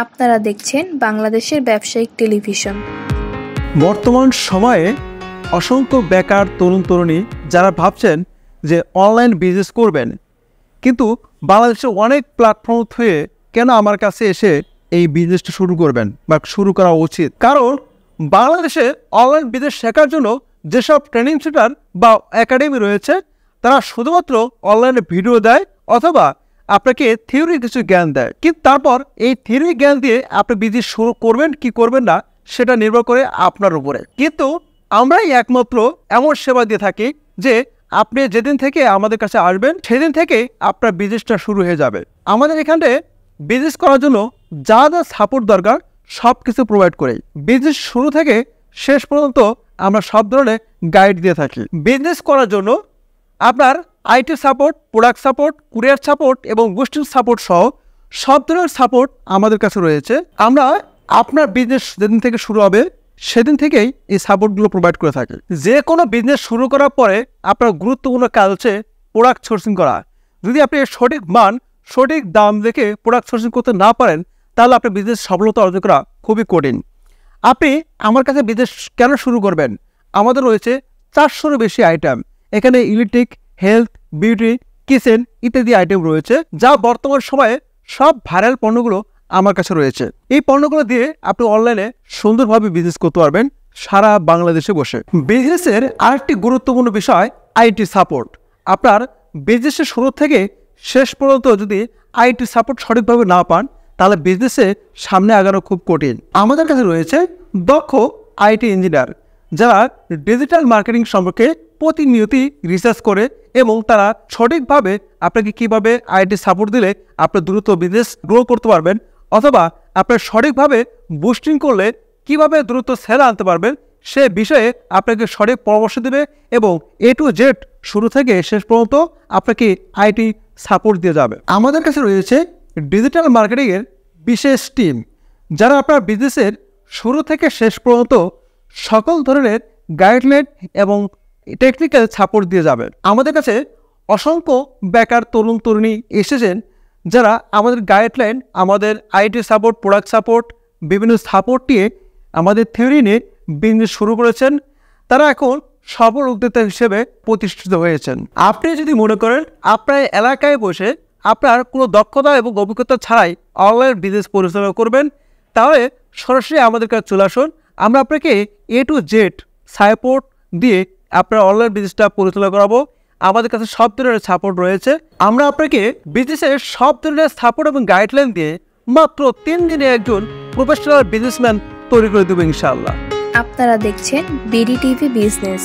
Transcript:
আপনারা দেখছেন বাংলাদেশের ব্যবসায়িক টেলিভিশন। বর্তমান সময়ে অসংখ্য বেকার তরুণ-তরুণী যারা ভাবছেন যে অনলাইন বিজনেস করবেন, কিন্তু বাংলাদেশে অনেক প্ল্যাটফর্ম হয়ে কেন আমার কাছে এসে এই বিজনেসটা শুরু করবেন বা শুরু করা উচিত? কারণ বাংলাদেশে অনলাইন বিজনেস শেখার জন্য যেসব ট্রেনিং সেন্টার বা একাডেমি রয়েছে, তারা শুধুমাত্র অনলাইনে ভিডিও দেয় অথবা আপনাকে থিওরি কিছু জ্ঞান দেয়, কিন্তু তারপর এই থিওরি জ্ঞান দিয়ে আপনি বিজনেস শুরু করবেন কি করবেন না সেটা নির্ভর করে আপনার উপরে। কিন্তু আমরাই একমাত্র এমন সেবা দিয়ে থাকি যে আপনি যেদিন থেকে আমাদের কাছে আসবেন সেদিন থেকে আপনার বিজনেসটা শুরু হয়ে যাবে। আমাদের এখানে বিজনেস করার জন্য যা যা সাপোর্ট দরকার সব কিছু প্রোভাইড করি। বিজনেস শুরু থেকে শেষ পর্যন্ত আমরা সব ধরনের গাইড দিয়ে থাকি। বিজনেস করার জন্য আপনার IT support, product support, courier support এবং বুস্টিং সাপোর্ট সহ সব ধরনের সাপোর্ট আমাদের কাছে রয়েছে। আমরা আপনার বিজনেস যেদিন থেকে শুরু হবে সেদিন থেকেই এই সাপোর্টগুলো প্রোভাইড করে থাকি। যে কোনো বিজনেস শুরু করার পরে আপনার গুরুত্বপূর্ণ কাজ হচ্ছে প্রোডাক্ট সোর্সিং করা। যদি আপনি সঠিক মান, সঠিক দাম দেখে প্রোডাক্ট সোর্সিং করতে না পারেন, তাহলে আপনার বিজনেস সফলতা অর্জন করা খুবই কঠিন। আপনি আমার কাছে বিজনেস কেন শুরু করবেন? আমাদের রয়েছে 400-এরও বেশি আইটেম। এখানে ইলেকট্রিক, হেলথ, বিউটি, কিচেন ইত্যাদি আইটেম রয়েছে, যা বর্তমান সময়ে সব ভাইরাল পণ্যগুলো আমার কাছে রয়েছে। এই পণ্যগুলো দিয়ে আপনি অনলাইনে সুন্দরভাবে বিজনেস করতে পারবেন সারা বাংলাদেশে বসে। বিজনেসের আরেকটি গুরুত্বপূর্ণ বিষয় আইটি সাপোর্ট। আপনার বিজনেসের শুরু থেকে শেষ পর্যন্ত যদি আইটি সাপোর্ট সঠিকভাবে না পান, তাহলে বিজনেসে সামনে আগানো খুব কঠিন। আমাদের কাছে রয়েছে দক্ষ আইটি ইঞ্জিনিয়ার, যারা ডিজিটাল মার্কেটিং সম্পর্কে প্রতিনিয়তই রিসার্চ করে এবং তারা সঠিকভাবে আপনাকে কিভাবে আইটি সাপোর্ট দিলে আপনি দ্রুত বিজনেস গ্রো করতে পারবেন, অথবা আপনার সঠিকভাবে বুস্টিং করলে কিভাবে দ্রুত সেল আনতে পারবেন সে বিষয়ে আপনাকে সঠিক পরামর্শ দেবে এবং A to Z শুরু থেকে শেষ পর্যন্ত আপনাকে আইটি সাপোর্ট দিয়ে যাবে। আমাদের কাছে রয়েছে ডিজিটাল মার্কেটিংয়ের বিশেষ টিম, যারা আপনার বিজনেসের শুরু থেকে শেষ পর্যন্ত সকল ধরনের গাইডলাইন এবং টেকনিক্যাল সাপোর্ট দিয়ে যাবেন। আমাদের কাছে অসংখ্য বেকার তরুণ-তরুণী এসেছেন, যারা আমাদের গাইডলাইন, আমাদের আইটি সাপোর্ট, প্রোডাক্ট সাপোর্ট, বিভিন্ন সাপোর্ট নিয়ে আমাদের থিওরি নিয়ে বিজনেস শুরু করেছেন। তারা এখন সফল উদ্যোক্তা হিসেবে প্রতিষ্ঠিত হয়েছেন। আপনি যদি মনে করেন আপনার এলাকায় বসে আপনার কোনো দক্ষতা এবং অভিজ্ঞতা ছাড়াই অনলাইন বিজনেস পরিচালনা করবেন, তাহলে সরাসরি আমাদের কাছে চলে আসুন। আমরা আপনাকে A to Z সাপোর্ট দিয়ে আপনার অনলাইন বিজনেসটা পরিচালনা করাবো। আমাদের কাছে সব ধরনের সাপোর্ট রয়েছে। আমরা আপনাকে বিজনেসের সব ধরনের সাপোর্ট এবং গাইডলাইন দিয়ে মাত্র 3 দিনে একজন প্রফেশনাল বিজনেসম্যান তৈরি করে দেবো ইনশাআল্লাহ। আপনারা দেখছেন BDTV বিজনেস।